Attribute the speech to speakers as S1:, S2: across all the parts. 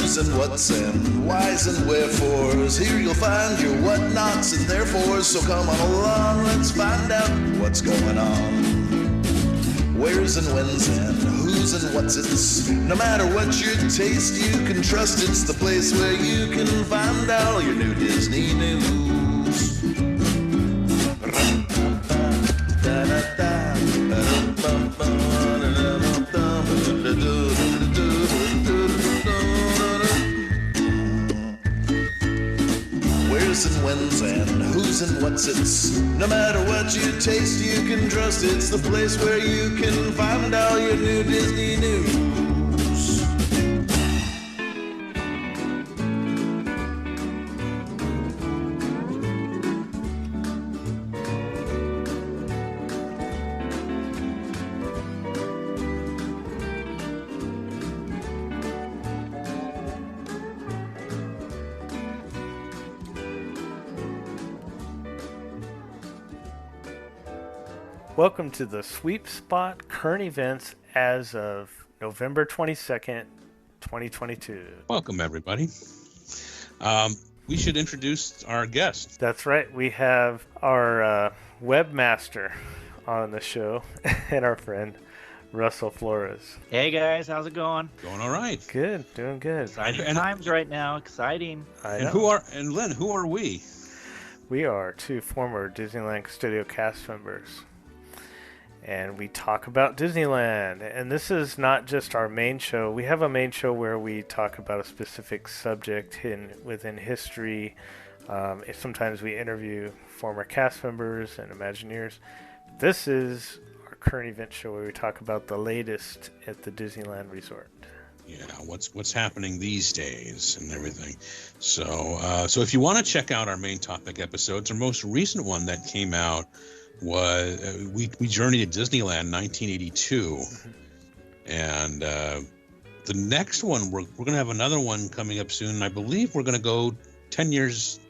S1: who's and what's and why's and wherefores. Here you'll find your what-nots and therefores. So come on along, let's find out what's going on. Where's and when's and who's and what's it's. No matter what your taste, you can trust it's the place where you can find all your new Disney news. Where's and when's and who's and what's it's. No matter what you taste, you can trust it's the place where you can find all your new Disney news.
S2: Welcome to the Sweep Spot current events as of November 22nd, 2022.
S3: Welcome, everybody. We should introduce our guest.
S2: That's right. We have our webmaster on the show and our friend Russell Flores.
S4: Hey guys, how's it going?
S3: Going all right.
S2: Good, doing good.
S4: Exciting times right now. Exciting.
S3: And Lynn, who are we?
S2: We are two former Disneyland Custodial cast members. And we talk about Disneyland. And this is not just our main show. We have a main show where we talk about a specific subject within history. Sometimes we interview former cast members and Imagineers. This is our current event show where we talk about the latest at the Disneyland Resort.
S3: Yeah, what's happening these days and everything. So if you want to check out our main topic episodes, our most recent one that came out was we journeyed to Disneyland 1982, and the next one we're going to have another one coming up soon. I believe we're going to go 10 years,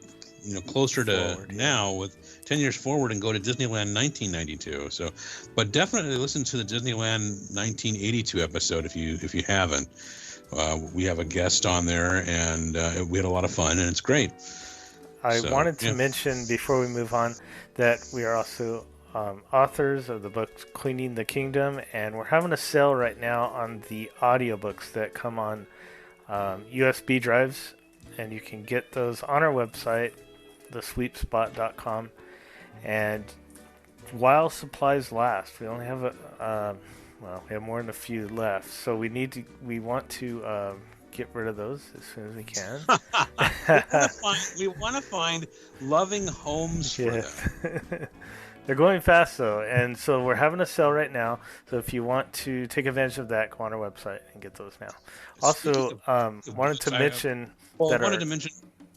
S3: closer to forward, now with 10 years forward and go to Disneyland 1992. So, but definitely listen to the Disneyland 1982 episode if you haven't. We have a guest on there, and we had a lot of fun, and it's great.
S2: I wanted to mention before we move on that we are also authors of the book Cleaning the Kingdom, and we're having a sale right now on the audiobooks that come on USB drives, and you can get those on our website, thesweepspot.com, and while supplies last. We only have we have more than a few left, so we want to get rid of those as soon as we can.
S3: we want to find loving homes for them.
S2: They're going fast though, and so we're having a sale right now. So if you want to take advantage of that, go on our website and get those now. Also, wanted to mention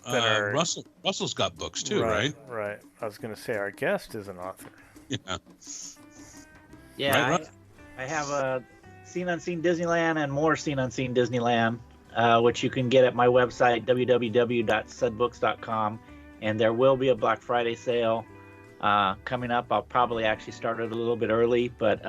S3: Russell's got books too, right?
S2: Right. I was going to say our guest is an author.
S3: Yeah.
S4: Yeah.
S3: Right,
S4: I have a Seen Unseen Disneyland and more Seen Unseen Disneyland, which you can get at my website, www.sudbooks.com. And there will be a Black Friday sale coming up. I'll probably actually start it a little bit early, but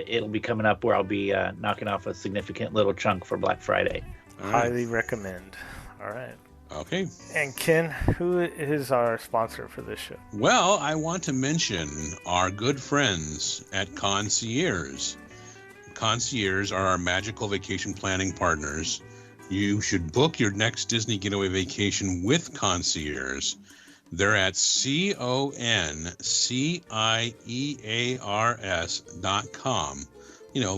S4: it'll be coming up where I'll be knocking off a significant little chunk for Black Friday.
S2: Highly recommend. All right.
S3: Okay.
S2: And Ken, who is our sponsor for this show?
S3: Well, I want to mention our good friends at Concierge. Concierge are our magical vacation planning partners. You should book your next Disney getaway vacation with Concierge. They're at concierge.com.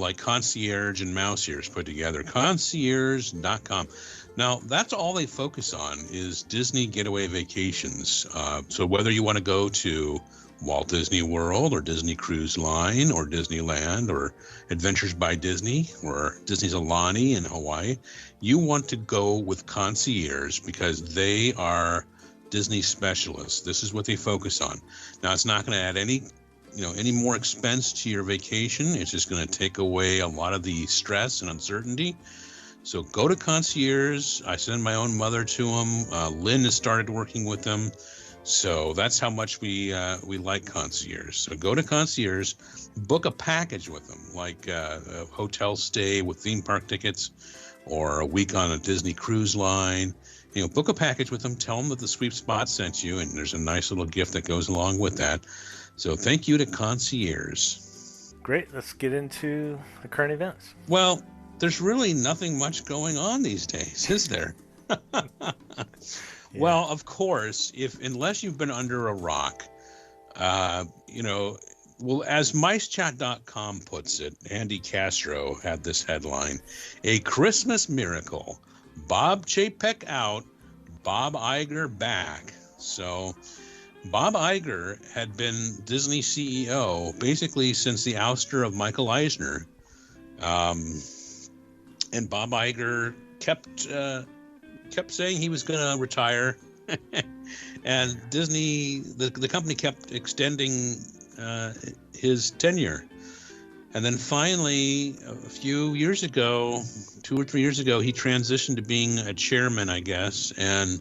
S3: Like concierge and mouse ears put together. Concierge.com. Now, that's all they focus on is Disney getaway vacations. So whether you want to go to Walt Disney World or Disney Cruise Line or Disneyland or Adventures by Disney or Disney's Aulani in Hawaii, you want to go with Concierge because they are Disney specialists. This is what they focus on. Now, it's not going to add any more expense to your vacation. It's just going to take away a lot of the stress and uncertainty. So go to Concierge. I send my own mother to them. Lynn has started working with them. So that's how much we like Concierge. So go to Concierge, book a package with them, like a hotel stay with theme park tickets, or a week on a Disney cruise line. Book a package with them, tell them that the Sweep Spot sent you, and there's a nice little gift that goes along with that. So thank you to Concierge. Great.
S2: Let's get into the current events.
S3: Well, there's really nothing much going on these days, is there? Yeah. Well, of course, unless you've been under a rock, well, as MiceChat.com puts it, Andy Castro had this headline: "A Christmas Miracle. Bob Chapek out, Bob Iger back." So Bob Iger had been Disney CEO basically since the ouster of Michael Eisner. And Bob Iger kept saying he was going to retire. And Disney, the company kept extending his tenure. And then finally, a few years ago, 2 or 3 years ago, he transitioned to being a chairman, I guess, and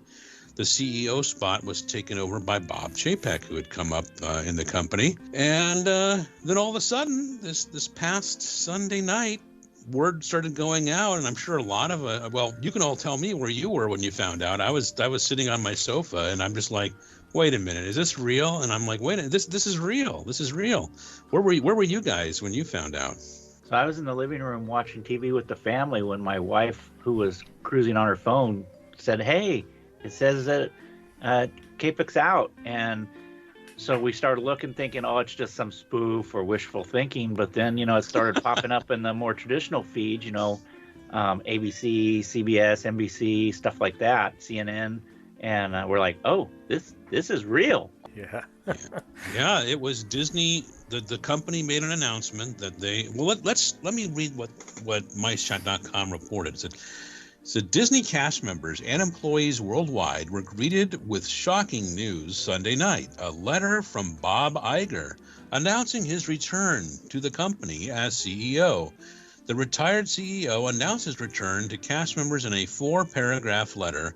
S3: the CEO spot was taken over by Bob Chapek, who had come up in the company. And then all of a sudden, this past Sunday night, word started going out, and I'm sure a lot of well, you can all tell me where you were when you found out. I was sitting on my sofa, and I'm just like, wait a minute, is this real? And I'm like, wait, this is real. This is real. Where were you guys when you found out?
S4: So I was in the living room watching TV with the family when my wife, who was cruising on her phone, said, "Hey, it says that Capek's out." And so we started looking, thinking, oh, it's just some spoof or wishful thinking. But then, it started popping up in the more traditional feeds, ABC, CBS, NBC, stuff like that, CNN. And we're like, oh, this is real.
S2: Yeah.
S3: Yeah, it was Disney. The company made an announcement that they, well, let me read what MiceChat.com reported. It said Disney cast members and employees worldwide were greeted with shocking news Sunday night. A letter from Bob Iger announcing his return to the company as CEO. The retired CEO announced his return to cast members in a 4-paragraph letter,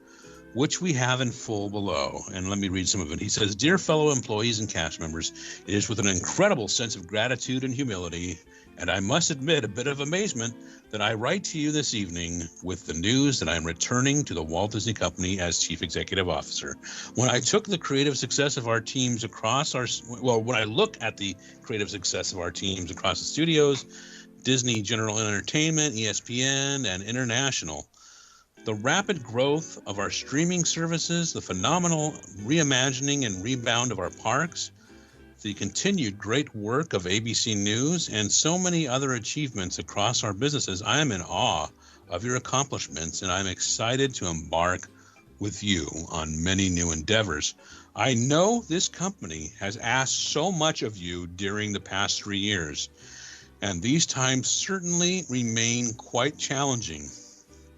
S3: which we have in full below. And let me read some of it. He says, "Dear fellow employees and cast members, it is with an incredible sense of gratitude and humility, and I must admit a bit of amazement, that I write to you this evening with the news that I am returning to the Walt Disney Company as Chief Executive Officer. When I look at the creative success of our teams across the studios, Disney General Entertainment, ESPN, and International, the rapid growth of our streaming services, the phenomenal reimagining and rebound of our parks, the continued great work of ABC News, and so many other achievements across our businesses, I am in awe of your accomplishments, and I'm excited to embark with you on many new endeavors. I know this company has asked so much of you during the past 3 years, and these times certainly remain quite challenging.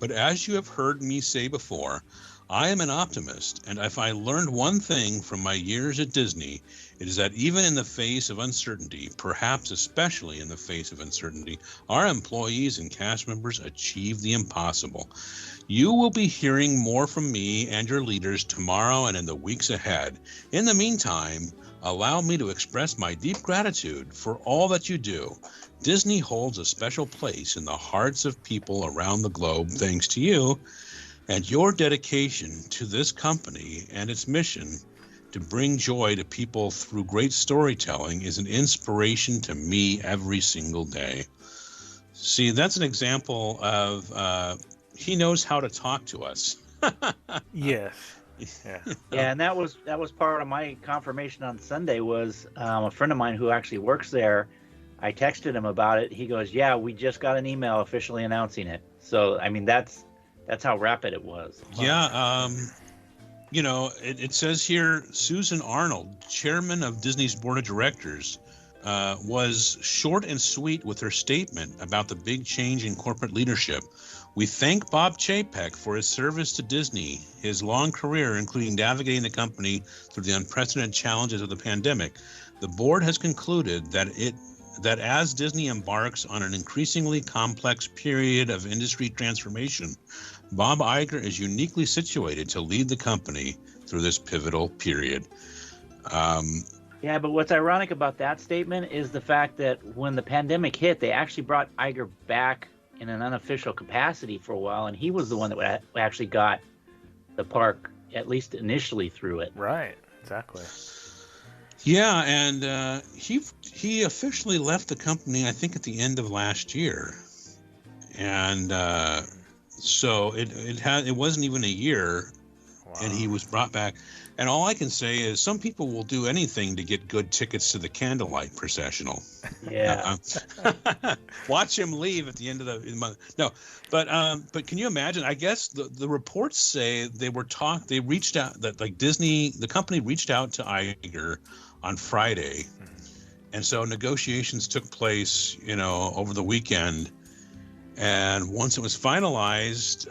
S3: But as you have heard me say before, I am an optimist, and if I learned one thing from my years at Disney, it is that even in the face of uncertainty, perhaps especially in the face of uncertainty, our employees and cast members achieve the impossible. You will be hearing more from me and your leaders tomorrow and in the weeks ahead. In the meantime, allow me to express my deep gratitude for all that you do. Disney holds a special place in the hearts of people around the globe thanks to you, and your dedication to this company and its mission to bring joy to people through great storytelling is an inspiration to me every single day." See, that's an example of he knows how to talk to us.
S2: Yes.
S4: Yeah. Yeah, and that was part of my confirmation on Sunday. Was a friend of mine who actually works there. I texted him about it. He goes, "Yeah, we just got an email officially announcing it." So, I mean, that's how rapid it was.
S3: Yeah. It says here, Susan Arnold, chairman of Disney's board of directors, was short and sweet with her statement about the big change in corporate leadership. "We thank Bob Chapek for his service to Disney, his long career, including navigating the company through the unprecedented challenges of the pandemic. The board has concluded that as Disney embarks on an increasingly complex period of industry transformation, Bob Iger is uniquely situated to lead the company through this pivotal period."
S4: Yeah, but what's ironic about that statement is the fact that when the pandemic hit, they actually brought Iger back in an unofficial capacity for a while, and he was the one that actually got the park, at least initially, through it.
S2: Right, exactly.
S3: Yeah, and he officially left the company, I think, at the end of last year, and so it wasn't even a year, wow. And he was brought back. And all I can say is some people will do anything to get good tickets to the candlelight processional.
S4: Yeah.
S3: Watch him leave at the end of the month. No, but can you imagine? I guess the reports say they reached out, that like Disney, the company reached out to Iger on Friday. And so negotiations took place, over the weekend. And once it was finalized,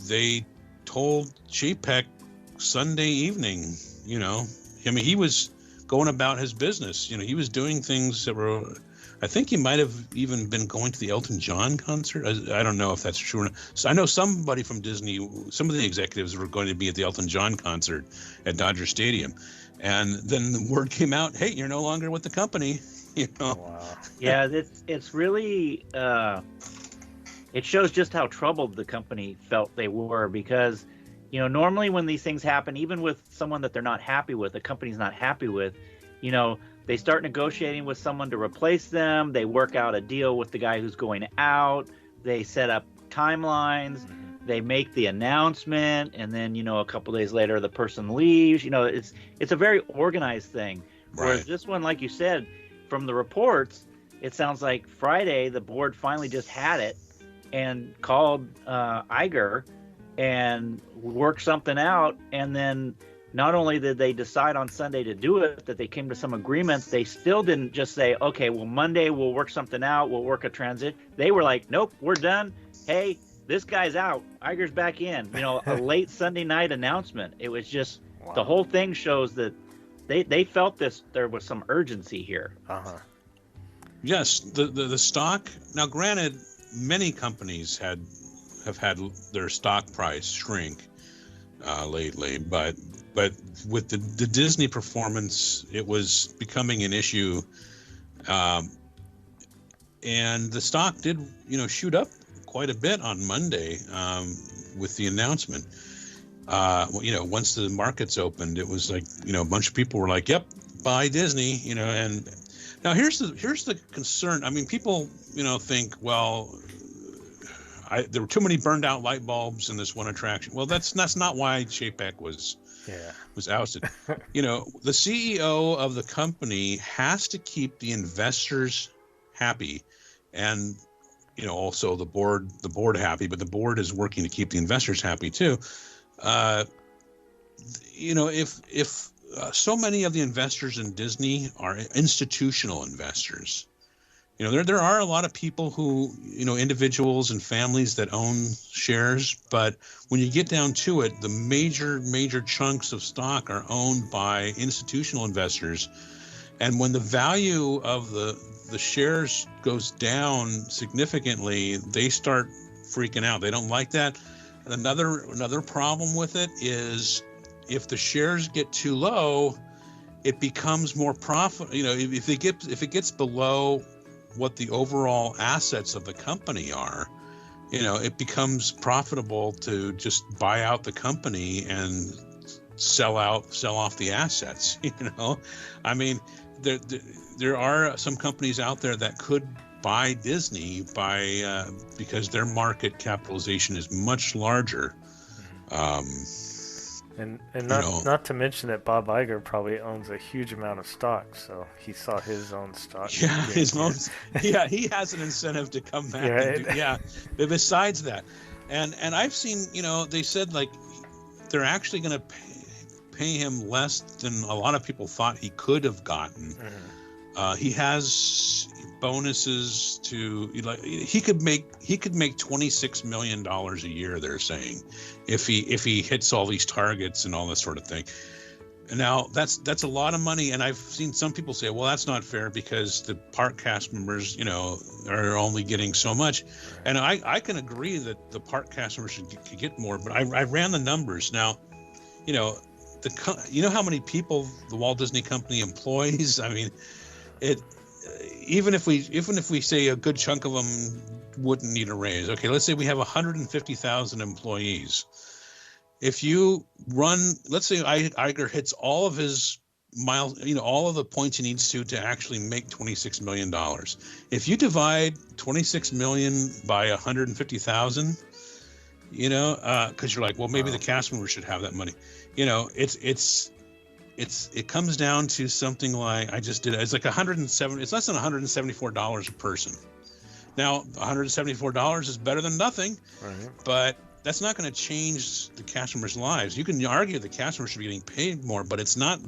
S3: they told Chapek Sunday evening, he was going about his business. He was doing things that were, I think he might have even been going to the Elton John concert. I don't know if that's true or not. So I know somebody from Disney, some of the executives were going to be at the Elton John concert at Dodger Stadium. And then the word came out, hey, you're no longer with the company.
S4: Wow. Yeah, it's really, it shows just how troubled the company felt they were, because normally when these things happen, even with someone that they're not happy with, the company's not happy with, they start negotiating with someone to replace them. They work out a deal with the guy who's going out. They set up timelines. Mm-hmm. They make the announcement, and then, a couple days later, the person leaves. It's a very organized thing. Right. Whereas this one, like you said, from the reports, it sounds like Friday, the board finally just had it and called Iger and work something out. And then not only did they decide on Sunday to do it, that they came to some agreements, they still didn't just say, okay, well, Monday we'll work something out, we'll work a transit. They were like, nope, we're done. Hey, this guy's out, Iger's back in. A late Sunday night announcement. It was just, wow. The whole thing shows that they felt there was some urgency here.
S2: Uh-huh.
S3: Yes, the stock, now granted, many companies have had their stock price shrink lately, but with the Disney performance, it was becoming an issue, and the stock did shoot up quite a bit on Monday with the announcement. Once the markets opened, it was like a bunch of people were like, "Yep, buy Disney," And now here's the concern. I mean, people think, well, there were too many burned out light bulbs in this one attraction. Well, that's not why Chapek was ousted. The CEO of the company has to keep the investors happy, and also the board happy. But the board is working to keep the investors happy too. If so many of the investors in Disney are institutional investors. There are a lot of people who, individuals and families that own shares, but when you get down to it, the major chunks of stock are owned by institutional investors. And when the value of the shares goes down significantly, they start freaking out. They don't like that. Another problem with it is if the shares get too low, it becomes more profit. If it gets below what the overall assets of the company are, it becomes profitable to just buy out the company and sell off the assets. I mean, there are some companies out there that could buy Disney because their market capitalization is much larger.
S2: And not to mention that Bob Iger probably owns a huge amount of stock, so he saw his own stock.
S3: Yeah, he has an incentive to come back.
S2: Yeah,
S3: But besides that, and I've seen, they said like they're actually going to pay him less than a lot of people thought he could have gotten. Mm-hmm. He has bonuses to he could make $26 million a year, they're saying, if he hits all these targets and all this sort of thing. And now that's a lot of money, and I've seen some people say, well, that's not fair because the park cast members are only getting so much. And I can agree that the park cast members should get more, but I ran the numbers. Now how many people the Walt Disney Company employs? I mean, even if we say a good chunk of them wouldn't need a raise. Okay, let's say we have 150,000 employees. If you run, let's say Iger hits all of his miles, all of the points he needs to actually make $26 million. If you divide 26 million by 150,000, because you're like, well, maybe the cast member should have that money. It comes down to something like, I just did it. It's like it's less than $174 a person. Now, $174 is better than nothing, right? But that's not going to change the cast members' lives. You can argue the cast members should be getting paid more, but it's not.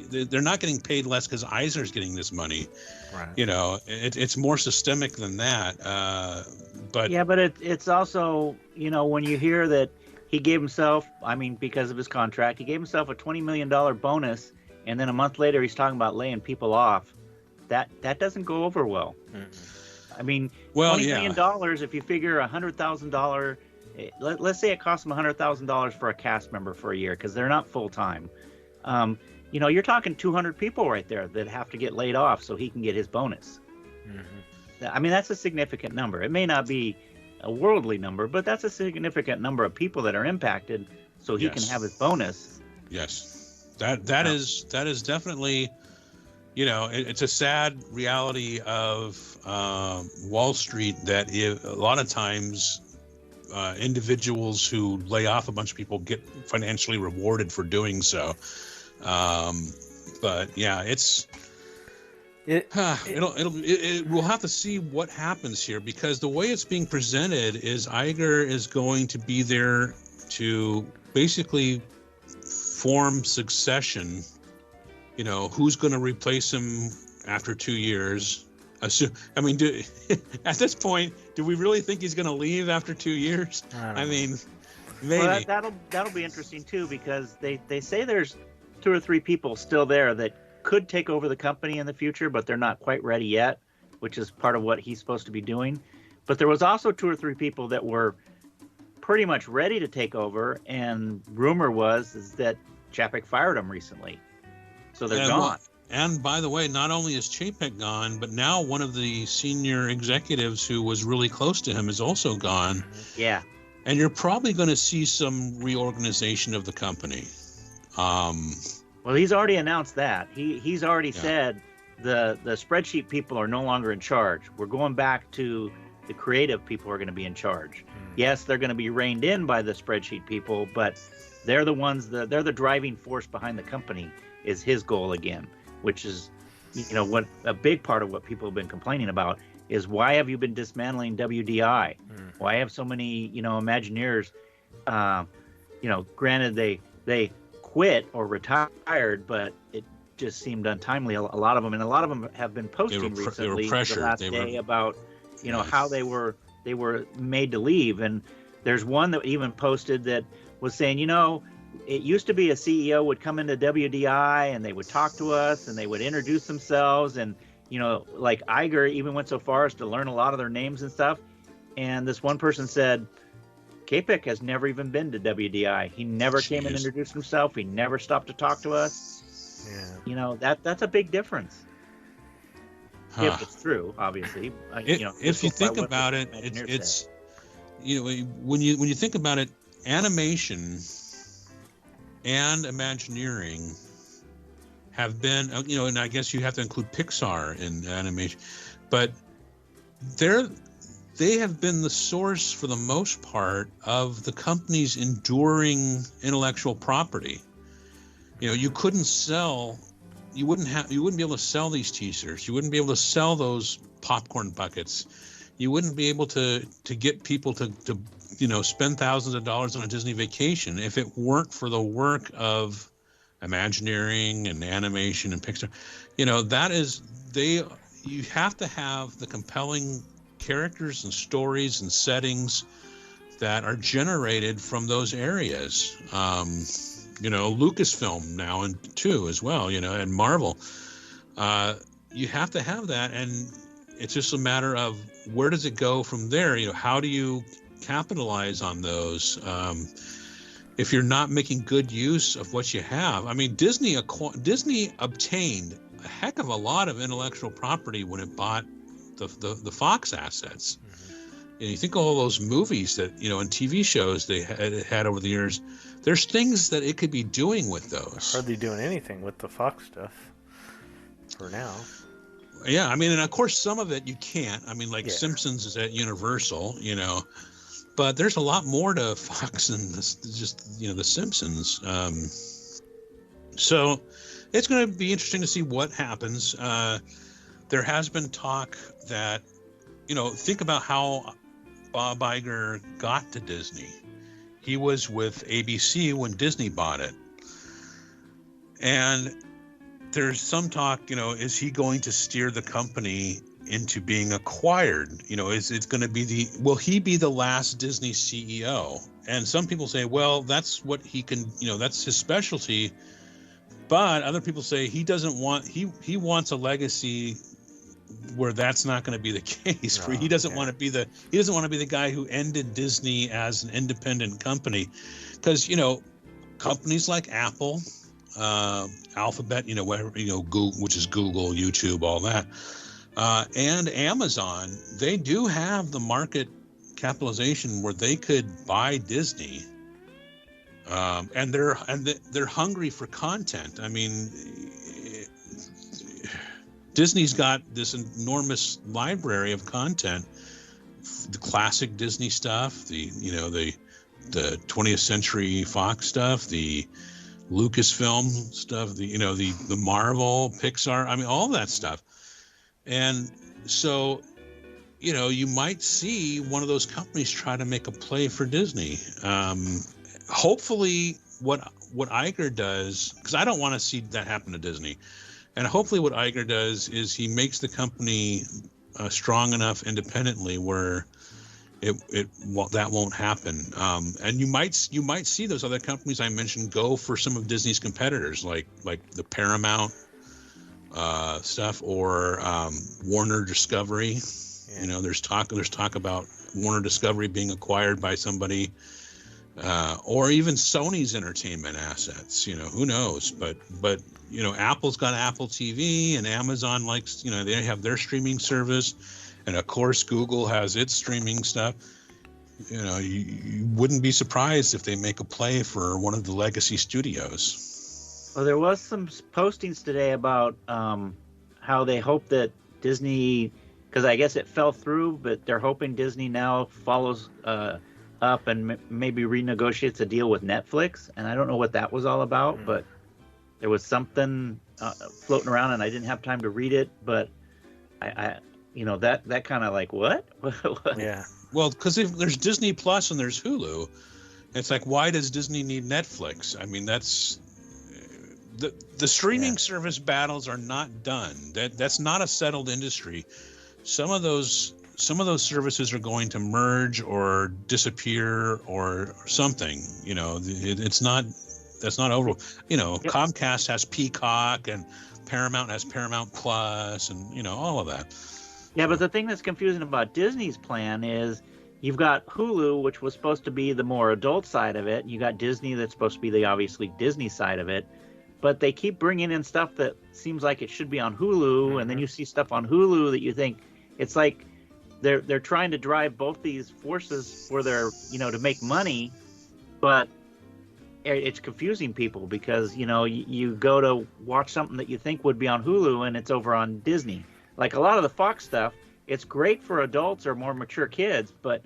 S3: They're not getting paid less because Eisner's getting this money. Right. It's more systemic than that. But
S4: it's also, when you hear that he gave himself, because of his contract, he gave himself a $20 million bonus, and then a month later he's talking about laying people off. That doesn't go over well. Mm-hmm. $20 million, if you figure $100,000. Let's say it costs them $100,000 for a cast member for a year because they're not full time. You're talking 200 people right there that have to get laid off so he can get his bonus. Mm-hmm. That's a significant number. It may not be a worldly number, but that's a significant number of people that are impacted so he can have his bonus.
S3: Yes, that is definitely, it's a sad reality of Wall Street that a lot of times. Individuals who lay off a bunch of people get financially rewarded for doing so. But yeah, we'll have to see what happens here, because the way it's being presented is Iger is going to be there to basically form succession. Who's going to replace him after 2 years? At this point, do we really think he's going to leave after 2 years? Maybe.
S4: Well, that'll be interesting too, because they say there's 2 or 3 people still there that could take over the company in the future, but they're not quite ready yet, which is part of what he's supposed to be doing. But there was also 2 or 3 people that were pretty much ready to take over, and rumor is that Chapek fired them recently, so they're gone.
S3: And by the way, not only is Chapek gone, but now one of the senior executives who was really close to him is also gone.
S4: Yeah.
S3: And you're probably going to see some reorganization of the company.
S4: Well, he's already announced that. He's already said the spreadsheet people are no longer in charge. We're going back to the creative people are going to be in charge. Yes, they're going to be reined in by the spreadsheet people, but they're the ones they're the driving force behind the company, is his goal again. Which is, what a big part of what people have been complaining about is, why have you been dismantling WDI? Why have so many, Imagineers, granted they quit or retired, but it just seemed untimely. A lot of them, and a lot of them have been posting recently the last day about, how they were made to leave. And there's one that even posted that was saying, it used to be a CEO would come into WDI and they would talk to us and they would introduce themselves. And, like Iger even went so far as to learn a lot of their names and stuff. And this one person said, Chapek has never even been to WDI. He never came and introduced himself. He never stopped to talk to us. Yeah. That's a big difference. If it's true, obviously.
S3: If you think about it, it's when you think about it, animation and Imagineering have been, and I guess you have to include Pixar in animation, but they have been the source for the most part of the company's enduring intellectual property. You wouldn't be able to sell these t-shirts. You wouldn't be able to sell those popcorn buckets. You wouldn't be able to get people to spend thousands of dollars on a Disney vacation if it weren't for the work of Imagineering and animation and Pixar. You have to have the compelling characters and stories and settings that are generated from those areas. Lucasfilm now and too as well, and Marvel. You have to have that, and it's just a matter of where does it go from there? How do you capitalize on those if you're not making good use of what you have? Disney obtained a heck of a lot of intellectual property when it bought the Fox assets. you think of all those movies that, and TV shows they had over the years. There's things that it could be doing with those.
S2: Hardly doing anything with the Fox stuff for now.
S3: Yeah, I mean, and of course some of it you can't. I mean, like Simpsons is at Universal, but there's a lot more to Fox than just the Simpsons. So it's going to be interesting to see what happens. There has been talk that, think about how Bob Iger got to Disney. He was with ABC when Disney bought it. And there's some talk, is he going to steer the company into being acquired? Is it going to be will he be the last Disney CEO? And some people say, well, that's what he can, that's his specialty. But other people say he doesn't want, he wants a legacy where that's not going to be the case. Where he doesn't want to be the guy who ended Disney as an independent company, because companies like Apple, Alphabet, whatever, Google, which is Google, YouTube, all that, and Amazon, they do have the market capitalization where they could buy Disney, and they're hungry for content. I mean, Disney's got this enormous library of content, the classic Disney stuff, the 20th Century Fox stuff, the Lucasfilm stuff, the Marvel, Pixar, I mean, all that stuff. And so, you might see one of those companies try to make a play for Disney. Hopefully what Iger does, because I don't want to see that happen to Disney. And hopefully what Iger does is he makes the company strong enough independently where that won't happen. And you might see those other companies I mentioned go for some of Disney's competitors, like the Paramount stuff, or Warner Discovery. Yeah. There's talk about Warner Discovery being acquired by somebody, or even Sony's entertainment assets. Who knows? But Apple's got Apple TV, and Amazon likes, they have their streaming service, and of course Google has its streaming stuff. You wouldn't be surprised if they make a play for one of the legacy studios.
S4: Well, there was some postings today about how they hope that Disney, because I guess it fell through, but they're hoping Disney now follows up and maybe renegotiates a deal with Netflix. And I don't know what that was all about, but there was something floating around, and I didn't have time to read it, but I that kind of like, what?
S2: Yeah.
S3: Well, because there's Disney Plus and there's Hulu. It's like, why does Disney need Netflix? I mean, that's the streaming service battles are not done. That's not a settled industry. Some of those services are going to merge or disappear or something. That's not over. Comcast has Peacock, and Paramount has Paramount Plus, and all of that.
S4: Yeah, but the thing that's confusing about Disney's plan is you've got Hulu, which was supposed to be the more adult side of it, and you got Disney that's supposed to be the obviously Disney side of it. But they keep bringing in stuff that seems like it should be on Hulu, and then you see stuff on Hulu that you think it's like they're trying to drive both these forces for their to make money, but it's confusing people because you go to watch something that you think would be on Hulu and it's over on Disney. Like a lot of the Fox stuff, it's great for adults or more mature kids, but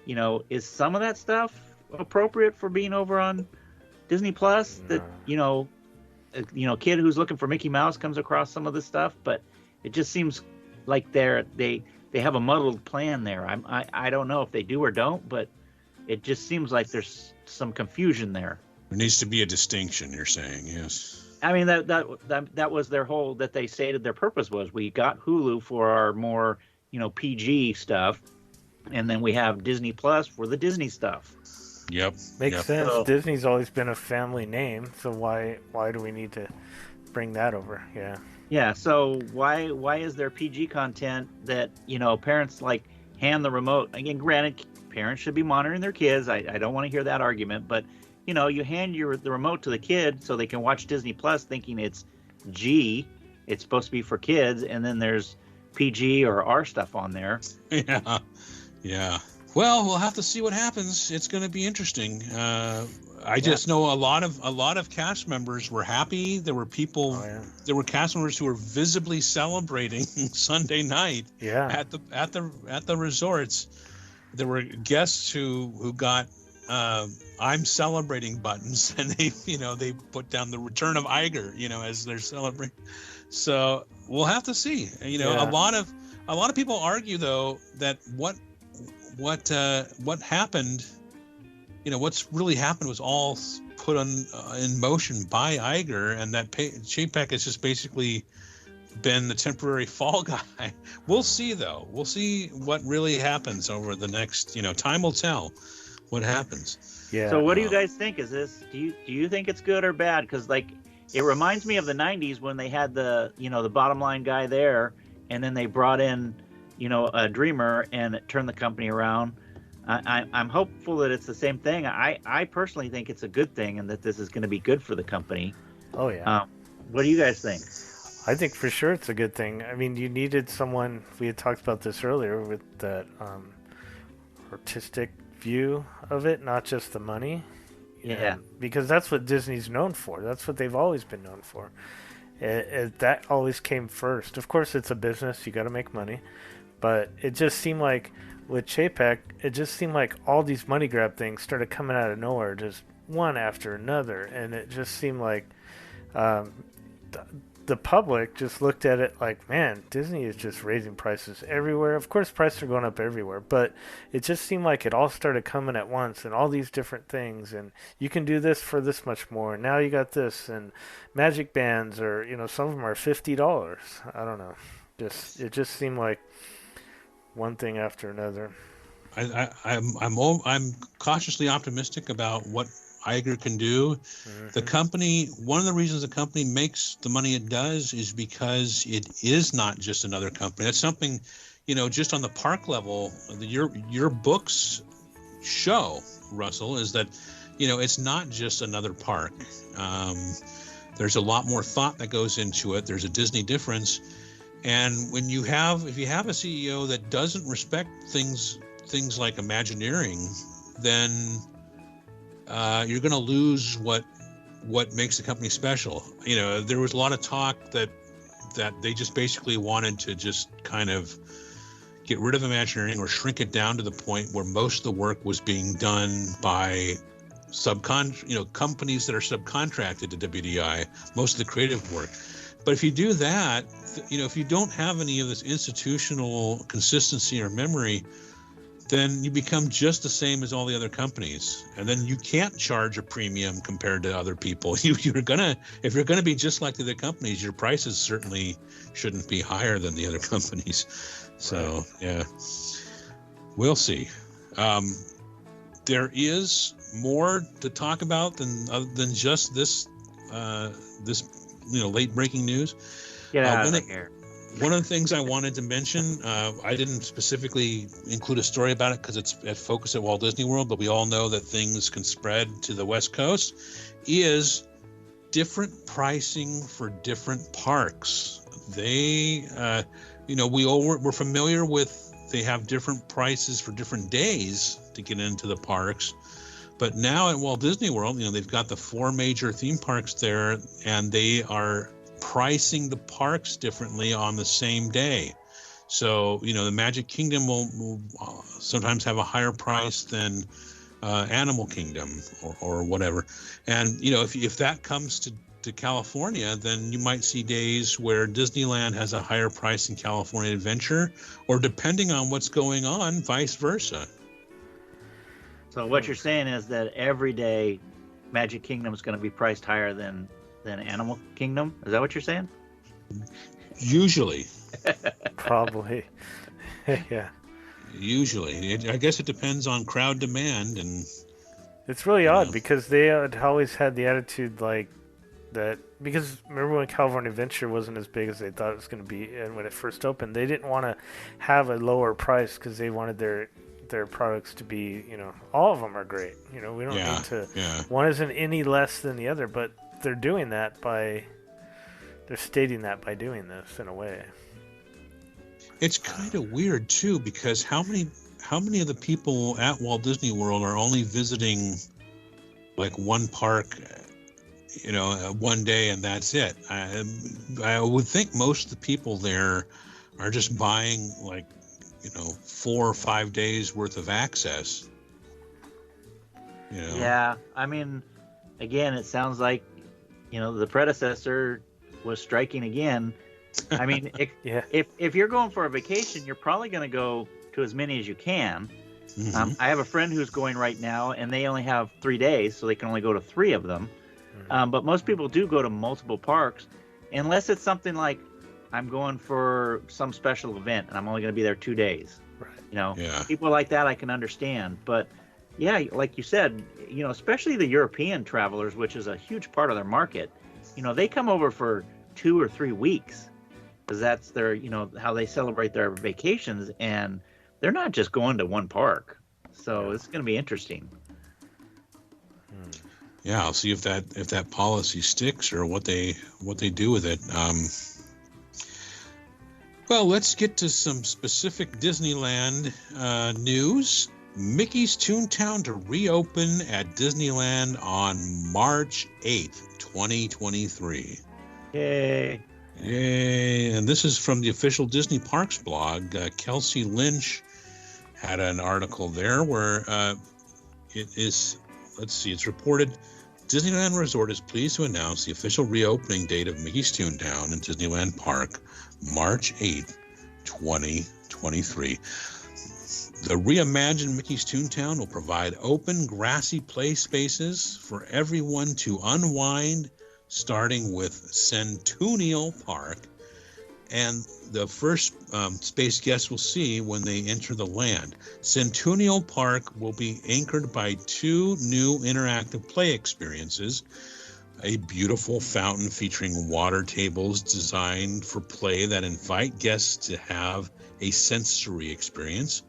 S4: is some of that stuff appropriate for being over on Disney Plus? That kid who's looking for Mickey Mouse comes across some of this stuff, but it just seems like they have a muddled plan there. I don't know if they do or don't, but it just seems like there's some confusion there.
S3: There needs to be a distinction, you're saying, yes.
S4: I mean, that was their whole, that they stated their purpose was, we got Hulu for our more, PG stuff, and then we have Disney Plus for the Disney stuff.
S3: Yep.
S2: Makes sense. So, Disney's always been a family name, so why do we need to bring that over? Yeah.
S4: Yeah, so why is there PG content that, parents like hand the remote? Again, granted, parents should be monitoring their kids. I don't want to hear that argument, but you hand the remote to the kid so they can watch Disney Plus thinking it's G, it's supposed to be for kids, and then there's PG or R stuff on there.
S3: Yeah. Well, we'll have to see what happens. It's going to be interesting. I just know a lot of cast members were happy. There were people, there were cast members who were visibly celebrating Sunday night at the resorts. There were guests who got I'm celebrating buttons, and they put down the return of Iger, as they're celebrating. So we'll have to see. A lot of people argue though that what happened, what's really happened was all put in motion by Iger, and that Chapek has just basically been the temporary fall guy. We'll see though. We'll see what really happens over the next, time will tell what happens.
S4: Yeah. So what do you guys think? Do you think it's good or bad? Because it reminds me of the 90s when they had the bottom line guy there, and then they brought in a dreamer, and it turned the company around. I'm hopeful that it's the same thing. I personally think it's a good thing, and that this is going to be good for the company.
S2: Oh yeah.
S4: What do you guys think?
S2: I think for sure it's a good thing. I mean, you needed someone. We had talked about this earlier with that artistic view of it, not just the money.
S4: Yeah.
S2: Because that's what Disney's known for. That's what they've always been known for. That always came first. Of course, it's a business. You got to make money. But it just seemed like with Chapek, it just seemed like all these money grab things started coming out of nowhere, just one after another. And it just seemed like the public just looked at it like, man, Disney is just raising prices everywhere. Of course, prices are going up everywhere, but it just seemed like it all started coming at once, and all these different things, and you can do this for this much more, and now you got this, and magic bands are, some of them are $50. I don't know. It just seemed like one thing after another.
S3: I'm cautiously optimistic about what Iger can do. Mm-hmm. The company, one of the reasons the company makes the money it does is because it is not just another company. That's something, just on the park level, your books show, Russell, is that, it's not just another park. There's a lot more thought that goes into it. There's a Disney difference. And if you have a CEO that doesn't respect things like Imagineering, then you're going to lose what makes the company special. There was a lot of talk that they just basically wanted to just kind of get rid of Imagineering or shrink it down to the point where most of the work was being done by companies that are subcontracted to WDI, most of the creative work. But if you do that, if you don't have any of this institutional consistency or memory, then you become just the same as all the other companies, and then you can't charge a premium compared to other people. If you're gonna be just like the other companies, your prices certainly shouldn't be higher than the other companies. So yeah, we'll see. There is more to talk about than just this late breaking news.
S4: Get out of here.
S3: One of the things I wanted to mention, I didn't specifically include a story about it because it's at focus at Walt Disney World, but we all know that things can spread to the West Coast, is different pricing for different parks. They, we're familiar with, they have different prices for different days to get into the parks. But now at Walt Disney World, they've got the 4 major theme parks there, and they are pricing the parks differently on the same day. So, the Magic Kingdom will sometimes have a higher price than Animal Kingdom or whatever. And, if that comes to California, then you might see days where Disneyland has a higher price than California Adventure, or depending on what's going on, vice versa.
S4: So what you're saying is that every day Magic Kingdom is going to be priced higher than Animal Kingdom? Is that what you're saying?
S3: Usually.
S2: Probably. Yeah.
S3: Usually. I guess it depends on crowd demand. And
S2: it's really odd because they had always had the attitude like that, because remember when California Adventure wasn't as big as they thought it was going to be, and when it first opened, they didn't want to have a lower price because they wanted their products to be, all of them are great. We don't need to. Yeah. One isn't any less than the other, but they're doing that they're stating that by doing this in a way.
S3: It's kind of weird too, because how many how many of the people at Walt Disney World are only visiting like one park, one day and that's it? I would think most of the people there are just buying like, 4 or 5 days worth of access.
S4: Yeah, I mean, again, it sounds like, the predecessor was striking again. I mean,
S2: yeah.
S4: if you're going for a vacation, you're probably going to go to as many as you can.
S3: Mm-hmm.
S4: I have a friend who's going right now, and they only have 3 days, so they can only go to 3 of them. But most people do go to multiple parks, unless it's something like, I'm going for some special event, and I'm only going to be there 2 days.
S2: Right.
S4: People like that I can understand. But, yeah, like you said, especially the European travelers, which is a huge part of their market, they come over for 2 or 3 weeks, because that's their, how they celebrate their vacations, and they're not just going to one park. So it's going to be interesting.
S3: Yeah, I'll see if that policy sticks or what they do with it. Well, let's get to some specific Disneyland news. Mickey's Toontown to reopen at Disneyland on March 8th, 2023.
S4: Yay.
S3: Yay. And this is from the official Disney Parks blog. Kelsey Lynch had an article there where it is, it's reported Disneyland Resort is pleased to announce the official reopening date of Mickey's Toontown in Disneyland Park, March 8th, 2023. The reimagined Mickey's Toontown will provide open, grassy play spaces for everyone to unwind, starting with Centennial Park, and the first space guests will see when they enter the land. Centennial Park will be anchored by 2 new interactive play experiences, a beautiful fountain featuring water tables designed for play that invite guests to have a sensory experience,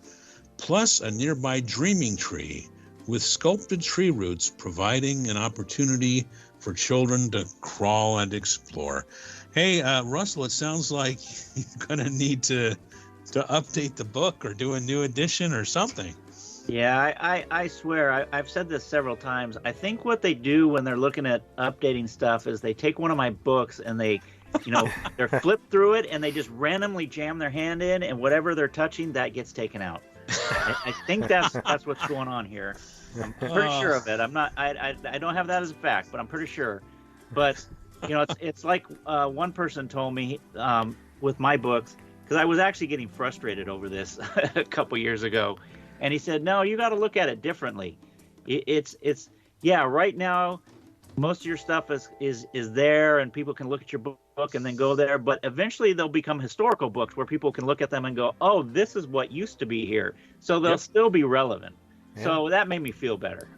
S3: plus a nearby dreaming tree with sculpted tree roots providing an opportunity for children to crawl and explore. Hey, Russell, it sounds like you're going to need to update the book or do a new edition or something.
S4: Yeah, I swear, I've said this several times. I think what they do when they're looking at updating stuff is they take one of my books and they, they're flipped through it and they just randomly jam their hand in, and whatever they're touching, that gets taken out. I think that's what's going on here. I'm pretty sure of it. I'm not. I don't have that as a fact, but I'm pretty sure. But it's like one person told me with my books, because I was actually getting frustrated over this a couple years ago, and he said, "No, you got to look at it differently. It's right now, most of your stuff is there, and people can look at your book and then go there. But eventually, they'll become historical books where people can look at them and go, oh, this is what used to be here. So they'll still be relevant." Yeah. So that made me feel better.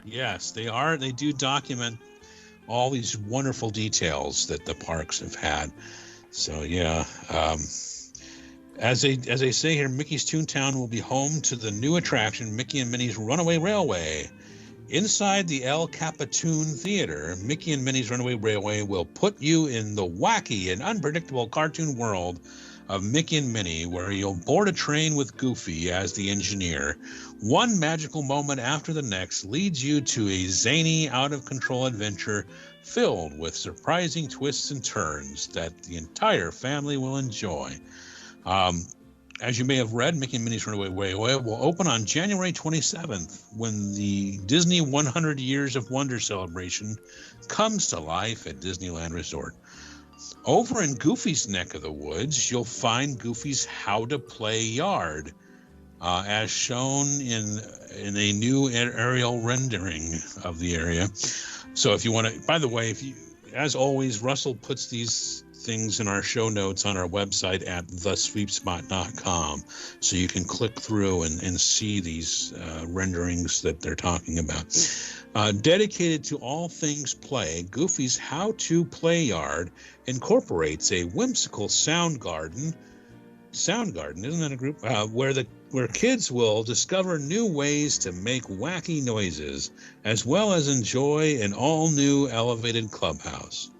S3: Yes, they are. They do document all these wonderful details that the parks have had. So yeah, as they say here, Mickey's Toontown will be home to the new attraction, Mickey and Minnie's Runaway Railway. Inside the El Capitan Theater, Mickey and Minnie's Runaway Railway will put you in the wacky and unpredictable cartoon world of Mickey and Minnie, where you'll board a train with Goofy as the engineer. One magical moment after the next leads you to a zany, out-of-control adventure filled with surprising twists and turns that the entire family will enjoy. As you may have read, Mickey and Minnie's Runaway Railway will open on January 27th when the Disney 100 Years of Wonder celebration comes to life at Disneyland Resort. Over in Goofy's neck of the woods, you'll find Goofy's How to Play Yard, as shown in a new aerial rendering of the area. So if you want to, by the way, as always, Russell puts these things in our show notes on our website at thesweepspot.com, so you can click through and see these renderings that they're talking about. Dedicated to all things play, Goofy's How to Play Yard incorporates a whimsical sound garden, isn't that a group? Where kids will discover new ways to make wacky noises, as well as enjoy an all-new elevated clubhouse.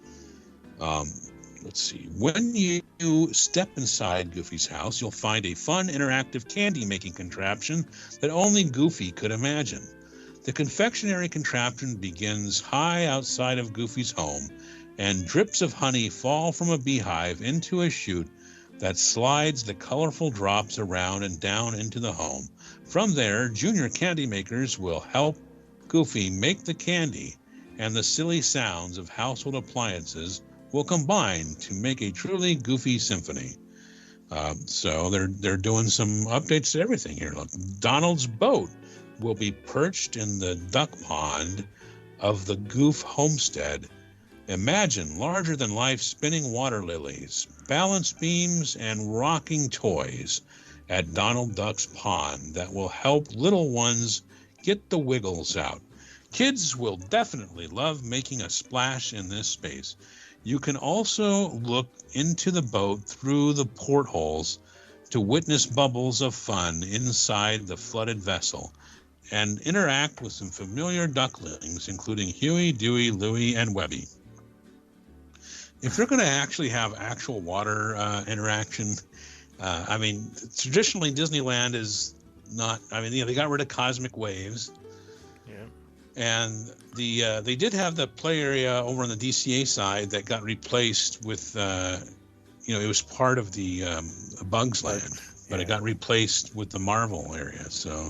S3: Let's see. When you you step inside Goofy's house, you'll find a fun, interactive candy-making contraption that only Goofy could imagine. The confectionery contraption begins high outside of Goofy's home, and drips of honey fall from a beehive into a chute that slides the colorful drops around and down into the home. From there, junior candy makers will help Goofy make the candy, and the silly sounds of household appliances will combine to make a truly Goofy symphony. So they're doing some updates to everything here. Look, Donald's boat will be perched in the duck pond of the Goof homestead. Imagine larger-than-life spinning water lilies, balance beams, and rocking toys at Donald Duck's pond that will help little ones get the wiggles out. Kids will definitely love making a splash in this space. You can also look into the boat through the portholes to witness bubbles of fun inside the flooded vessel and interact with some familiar ducklings, including Huey, Dewey, Louie, and Webby. If they're going to actually have actual water interaction, traditionally Disneyland is not. They got rid of cosmic waves.
S2: Yeah. And
S3: they did have the play area over on the DCA side that got replaced with, it was part of the Bugs Land, but it got replaced with the Marvel area. So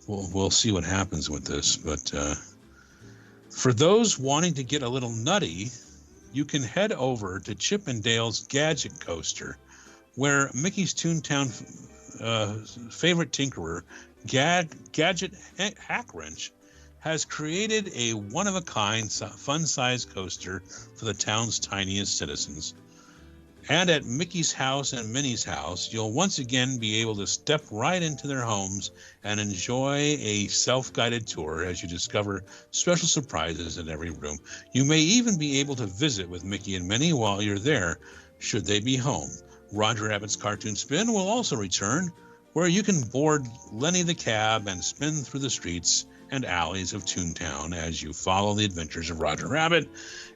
S3: we'll see what happens with this. But for those wanting to get a little nutty, you can head over to Chip and Dale's Gadget Coaster, where Mickey's Toontown favorite tinkerer, Gadget Hackwrench, has created a one-of-a-kind, fun-sized coaster for the town's tiniest citizens. And at Mickey's house and Minnie's house, you'll once again be able to step right into their homes and enjoy a self-guided tour as you discover special surprises in every room. You may even be able to visit with Mickey and Minnie while you're there, should they be home. Roger Rabbit's Cartoon Spin will also return, where you can board Lenny the Cab and spin through the streets and alleys of Toontown as you follow the adventures of Roger Rabbit.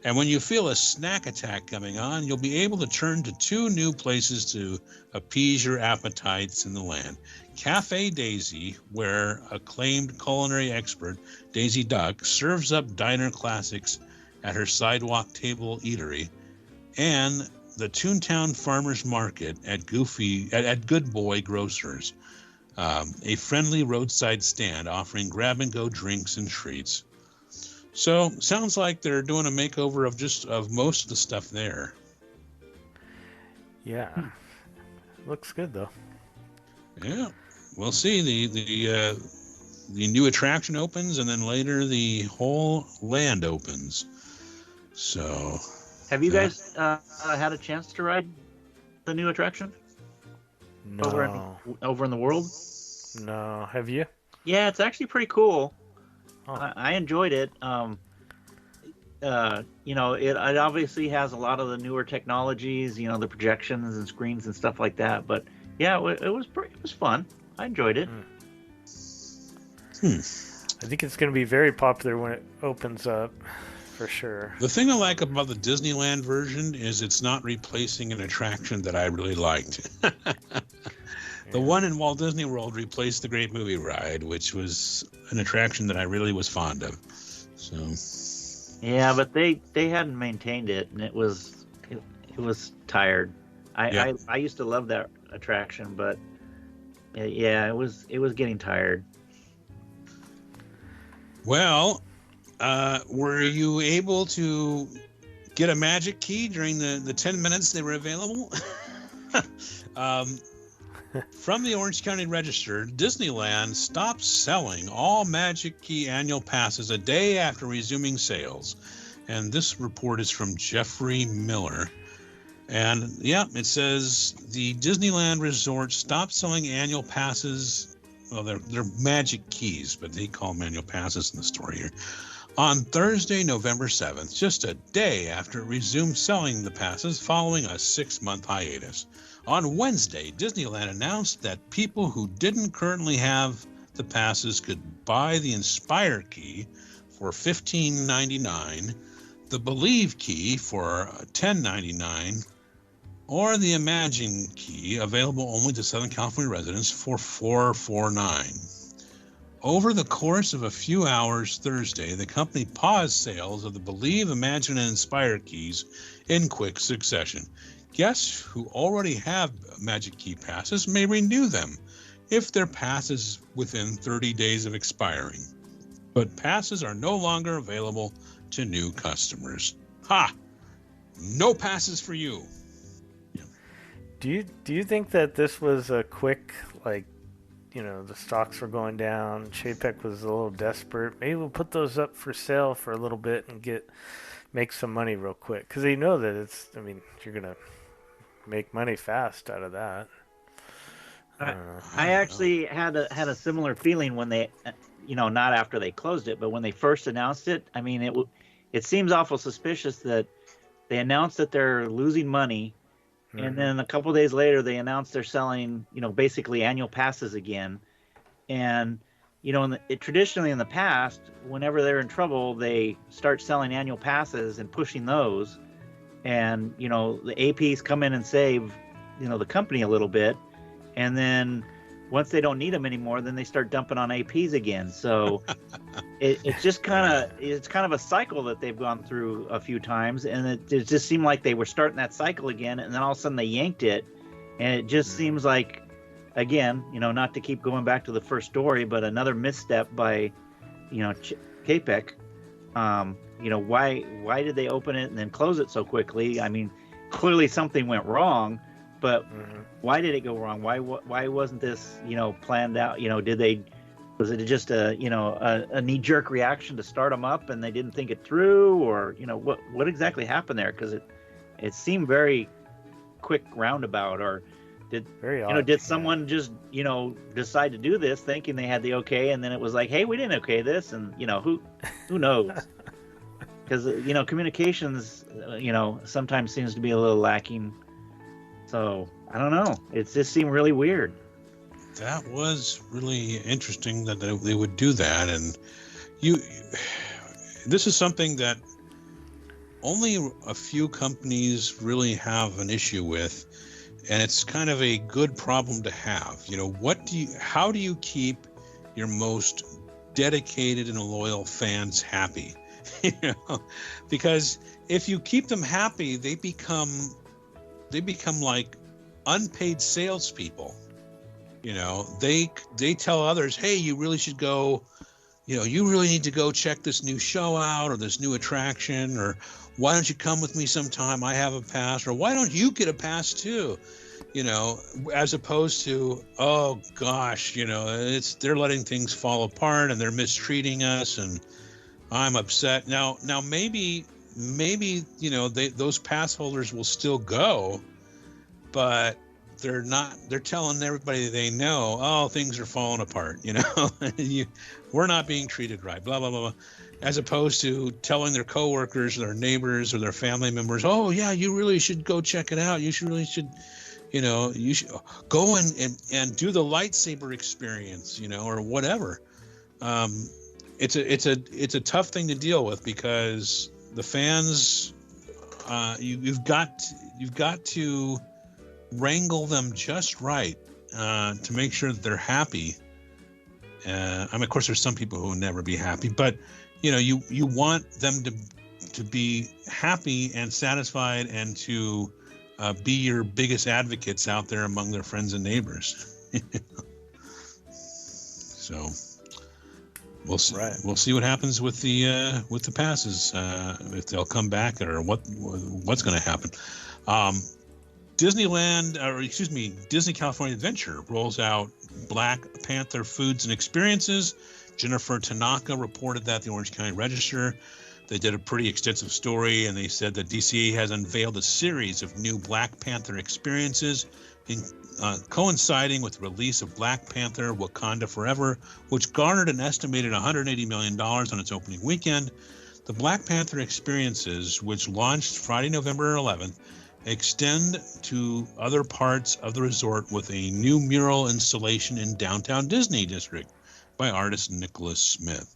S3: And when you feel a snack attack coming on, you'll be able to turn to two new places to appease your appetites in the land. Cafe Daisy, where acclaimed culinary expert Daisy Duck serves up diner classics at her sidewalk table eatery, and the Toontown Farmers Market at Good Boy Grocers, a friendly roadside stand offering grab-and-go drinks and treats. So, sounds like they're doing a makeover of most of the stuff there.
S2: Yeah. Looks good, though.
S3: Yeah. We'll see. The new attraction opens, and then later the whole land opens. So...
S4: Have you guys had a chance to ride the new attraction?
S2: No.
S4: Over in the world?
S2: No. Have you?
S4: Yeah, it's actually pretty cool.
S2: Oh.
S4: I enjoyed it. It obviously has a lot of the newer technologies, the projections and screens and stuff like that. But yeah, it was fun. I enjoyed it.
S2: I think it's going to be very popular when it opens up. For sure.
S3: The thing I like about the Disneyland version is it's not replacing an attraction that I really liked. The one in Walt Disney World replaced the Great Movie Ride, which was an attraction that I really was fond of. So.
S4: Yeah, but they hadn't maintained it, and it was tired. I used to love that attraction, but it was getting tired.
S3: Well. Were you able to get a magic key during the 10 minutes they were available? From the Orange County Register, Disneyland stopped selling all Magic Key annual passes a day after resuming sales. And this report is from Jeffrey Miller. And it says the Disneyland Resort stopped selling annual passes. Well, they're Magic Keys, but they call them annual passes in the story here. On Thursday, November 7th, just a day after it resumed selling the passes following a 6-month hiatus. On Wednesday, Disneyland announced that people who didn't currently have the passes could buy the Inspire Key for $15.99, the Believe Key for $10.99, or the Imagine Key, available only to Southern California residents for $449. Over the course of a few hours Thursday, the company paused sales of the Believe, Imagine, and Inspire keys in quick succession. Guests who already have Magic Key passes may renew them if their pass is within 30 days of expiring. But passes are no longer available to new customers. Ha! No passes for you.
S2: Do you think that this was a quick, like, you know, the stocks were going down, Chapek was a little desperate, maybe we'll put those up for sale for a little bit and make some money real quick? Because they know that you're going to make money fast out of that.
S4: I actually had a similar feeling when they, not after they closed it, but when they first announced it. I mean, it seems awful suspicious that they announced that they're losing money, and then a couple of days later they announced they're selling, basically annual passes again. And traditionally in the past, whenever they're in trouble, they start selling annual passes and pushing those, and the APs come in and save the company a little bit. And then once they don't need them anymore, then they start dumping on APs again. So it's just kind of a cycle that they've gone through a few times. And it just seemed like they were starting that cycle again. And then all of a sudden they yanked it. And it just seems like, again, not to keep going back to the first story, but another misstep by, Chapek. Why did they open it and then close it so quickly? I mean, clearly something went wrong. But why did it go wrong? Why wasn't this, planned out? Was it just a knee-jerk reaction to start them up and they didn't think it through? Or, what exactly happened there? Because it seemed very quick roundabout. Or did someone just, decide to do this thinking they had the okay, and then it was like, hey, we didn't okay this, and, who knows? Because, communications, sometimes seems to be a little lacking. So I don't know. It just seemed really weird.
S3: That was really interesting that they would do that, and this is something that only a few companies really have an issue with, and it's kind of a good problem to have. How do you keep your most dedicated and loyal fans happy? Because if you keep them happy, they become like unpaid salespeople. They tell others, hey, you really should go, you really need to go check this new show out or this new attraction, or why don't you come with me sometime? I have a pass, or why don't you get a pass too? As opposed to, oh gosh, they're letting things fall apart and they're mistreating us and I'm upset. Now maybe those pass holders will still go, but they're telling everybody they know, oh, things are falling apart, we're not being treated right, blah, blah, blah, blah, as opposed to telling their coworkers, their neighbors, or their family members, oh yeah, you really should go check it out. You should go and do the lightsaber experience, or whatever. It's a tough thing to deal with, because the fans, you've got to wrangle them just right to make sure that they're happy. Of course, there's some people who will never be happy, but you want them to be happy and satisfied, and to be your biggest advocates out there among their friends and neighbors. So. We'll see. Right. We'll see what happens with the passes, if they'll come back, or what's going to happen. Disney California Adventure rolls out Black Panther foods and experiences. Jennifer Tanaka reported that the Orange County Register. They did a pretty extensive story, and they said that DCA has unveiled a series of new Black Panther experiences, coinciding with the release of Black Panther Wakanda Forever, which garnered an estimated $180 million on its opening weekend. The Black Panther experiences, which launched Friday, November 11th, extend to other parts of the resort with a new mural installation in downtown Disney District by artist Nicholas Smith.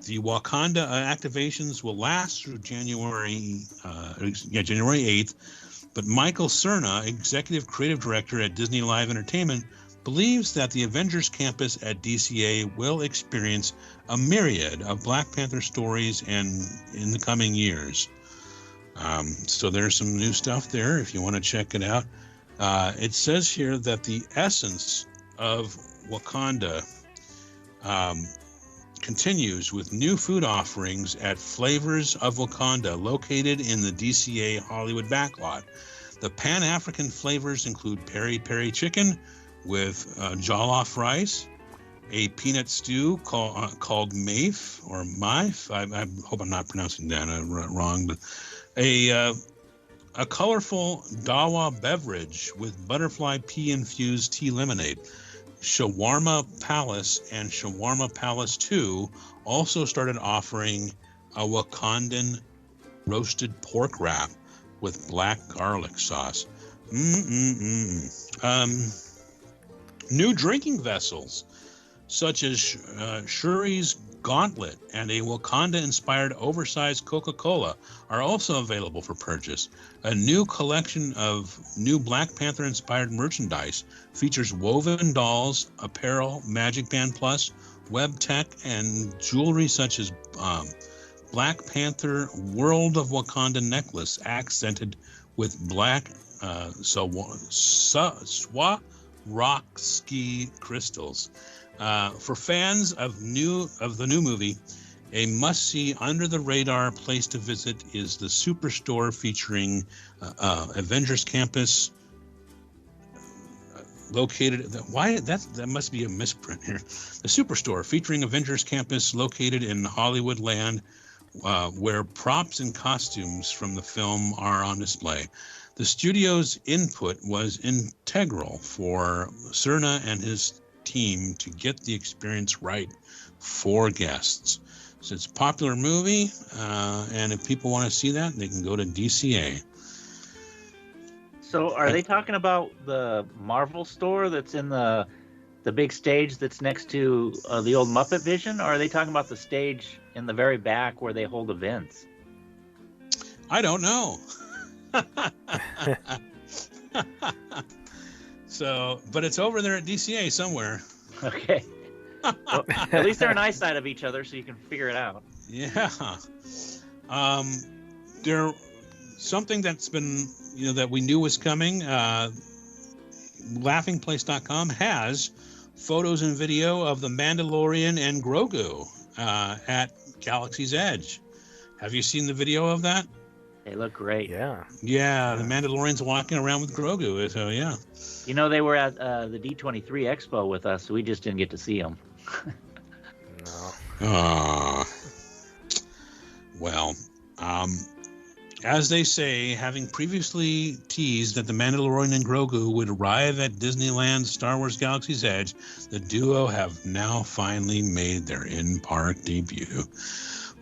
S3: The Wakanda activations will last through January 8th, but Michael Cerna, Executive Creative Director at Disney Live Entertainment, believes that the Avengers campus at DCA will experience a myriad of Black Panther stories and in the coming years. So there's some new stuff there if you want to check it out. It says here that the essence of Wakanda continues with new food offerings at Flavors of Wakanda, located in the DCA Hollywood backlot. The Pan-African flavors include peri peri chicken with jollof rice, a peanut stew called maif or maif. I hope I'm not pronouncing that wrong, but a colorful dawa beverage with butterfly pea infused tea lemonade. Shawarma Palace and Shawarma Palace 2 also started offering a Wakandan roasted pork wrap with black garlic sauce. New drinking vessels such as Shuri's Gauntlet and a Wakanda-inspired oversized Coca-Cola are also available for purchase. A new collection of new Black Panther-inspired merchandise features woven dolls, apparel, Magic Band Plus, web tech, and jewelry such as Black Panther World of Wakanda necklace accented with black Swarovski crystals. For fans of the new movie, a must-see under-the-radar place to visit is the Superstore featuring Avengers Campus, located. That must be a misprint here. The Superstore featuring Avengers Campus, located in Hollywood Land, where props and costumes from the film are on display. The studio's input was integral for Cerna and his team to get the experience right for guests. So it's a popular movie, and if people want to see that, they can go to DCA.
S4: So are they talking about the Marvel store that's in the big stage that's next to the old Muppet Vision, or are they talking about the stage in the very back where they hold events?
S3: I don't know. So, but it's over there at DCA somewhere.
S4: Okay. Well, at least they're an eyesight of each other, so you can figure it out.
S3: Yeah. There, something that's been, that we knew was coming. LaughingPlace.com has photos and video of the Mandalorian and Grogu at Galaxy's Edge. Have you seen the video of that?
S4: They look great.
S2: Yeah.
S3: Yeah, the Mandalorian's walking around with Grogu, so yeah.
S4: They were at the D23 Expo with us, so we just didn't get to see them.
S2: No.
S3: Well, as they say, having previously teased that the Mandalorian and Grogu would arrive at Disneyland Star Wars Galaxy's Edge, the duo have now finally made their in-park debut.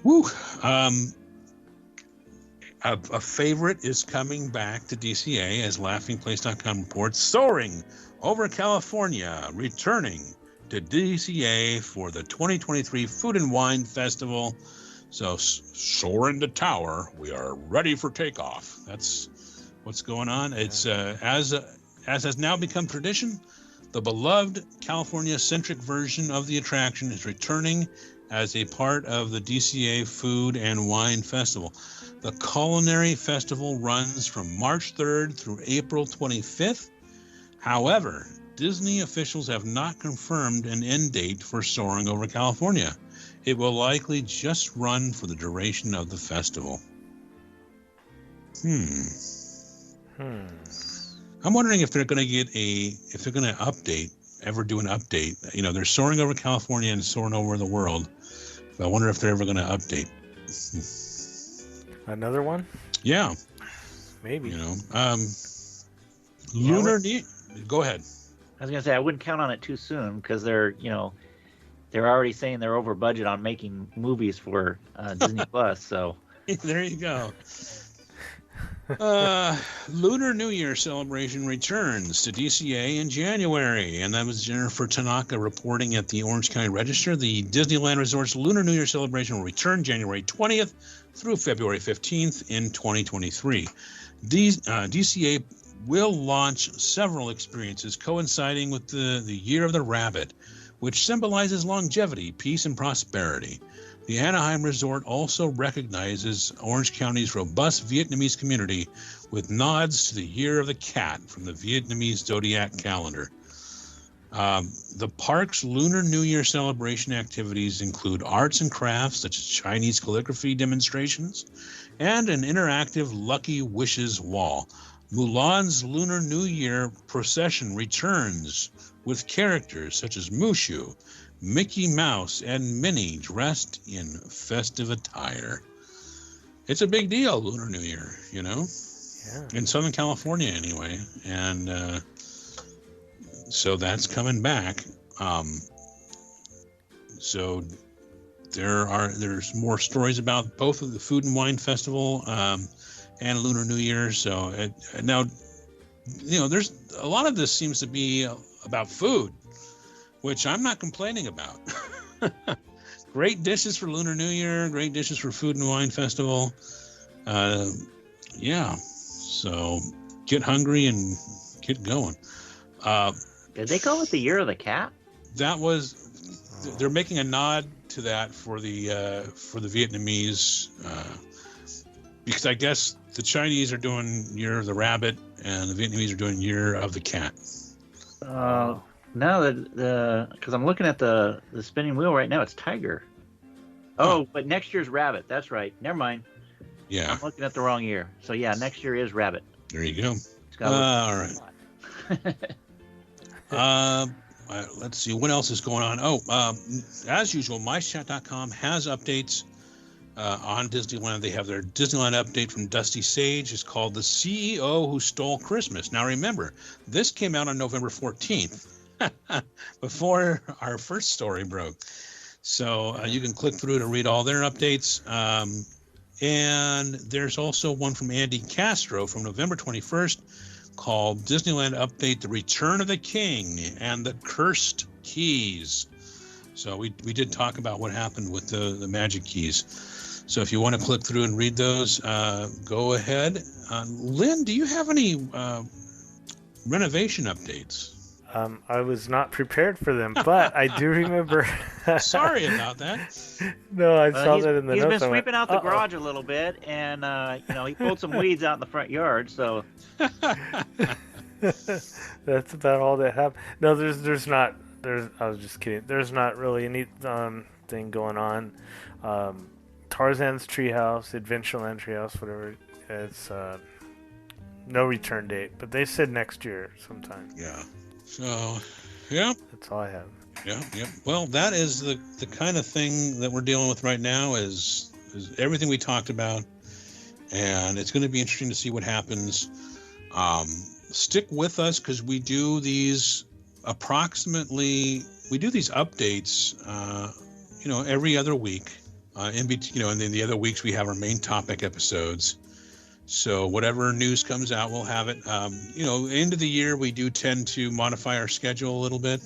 S3: Woo! A favorite is coming back to DCA, as LaughingPlace.com reports, soaring over California, returning to DCA for the 2023 Food and Wine Festival. So soar into tower, we are ready for takeoff. That's what's going on. It's as has now become tradition, the beloved California-centric version of the attraction is returning as a part of the DCA Food and Wine Festival. The culinary festival runs from March 3rd through April 25th. However, Disney officials have not confirmed an end date for soaring over California. It will likely just run for the duration of the festival. I'm wondering if they're going to ever do an update. They're soaring over California and soaring over the world. But I wonder if they're ever going to update.
S2: Another one?
S3: Yeah.
S2: Maybe.
S3: Lunar. Go ahead.
S4: I was gonna say I wouldn't count on it too soon because they're already saying they're over budget on making movies for Disney Plus. So
S3: there you go. Lunar New Year celebration returns to DCA in January, and that was Jennifer Tanaka reporting at the Orange County Register. The Disneyland Resort's Lunar New Year celebration will return January 20th through February 15th in 2023. DCA will launch several experiences coinciding with the Year of the Rabbit, which symbolizes longevity, peace, and prosperity. The Anaheim Resort also recognizes Orange County's robust Vietnamese community with nods to the Year of the Cat from the Vietnamese zodiac calendar. The park's Lunar New Year celebration activities include arts and crafts such as Chinese calligraphy demonstrations and an interactive Lucky Wishes wall. Mulan's Lunar New Year procession returns with characters such as Mushu, Mickey Mouse, and Minnie dressed in festive attire. It's a big deal, Lunar New Year, you know?
S2: Yeah.
S3: In Southern California, anyway. And so that's coming back. So there's more stories about both of the Food and Wine Festival and Lunar New Year. So now, you know, there's a lot of this seems to be about food, which I'm not complaining about. Great dishes for Lunar New Year, great dishes for Food and Wine Festival. Yeah, so get hungry and get going.
S4: Did they call it the Year of the Cat?
S3: That was, they're making a nod to that for the Vietnamese, because I guess the Chinese are doing Year of the Rabbit and the Vietnamese are doing Year of the Cat.
S4: No, because I'm looking at the spinning wheel right now. It's tiger. Oh, but next year's rabbit. That's right. Never mind.
S3: Yeah.
S4: I'm looking at the wrong year. So yeah, next year is rabbit.
S3: There you go.
S4: All
S3: right. Let's see what else is going on. As usual, mychat.com has updates on Disneyland. They have their Disneyland update from Dusty Sage. It's called The CEO Who Stole Christmas. Now remember, this came out on November 14th. Before our first story broke. So you can click through to read all their updates. And there's also one from Andy Castro from November 21st called Disneyland Update, The Return of the King and the Cursed Keys. So we did talk about what happened with the magic keys. So if you want to click through and read those, go ahead. Lynn, do you have any renovation updates?
S2: I was not prepared for them, but I do remember.
S3: Sorry about that.
S2: No, I saw that in the notes.
S4: He's been sweeping out the garage a little bit, and he pulled some weeds out in the front yard. So
S2: that's about all that happened. No, there's not. I was just kidding. There's not really any thing going on. Tarzan's Treehouse, Adventureland Treehouse, whatever. It's no return date, but they said next year sometime.
S3: Yeah. So, yeah.
S2: That's all I have.
S3: Yeah. Well, that is the kind of thing that we're dealing with right now is everything we talked about, and it's going to be interesting to see what happens. Stick with us because we do these updates, every other week. And then the other weeks we have our main topic episodes. So whatever news comes out, we'll have it. End of the year, we do tend to modify our schedule a little bit.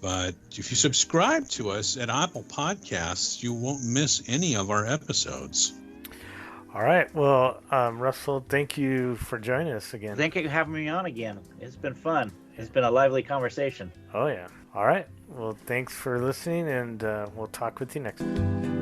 S3: But if you subscribe to us at Apple Podcasts, you won't miss any of our episodes.
S2: All right. Well, Russell, thank you for joining us again.
S4: Thank you for having me on again. It's been fun. It's been a lively conversation.
S2: Oh, yeah. All right. Well, thanks for listening, and we'll talk with you next time.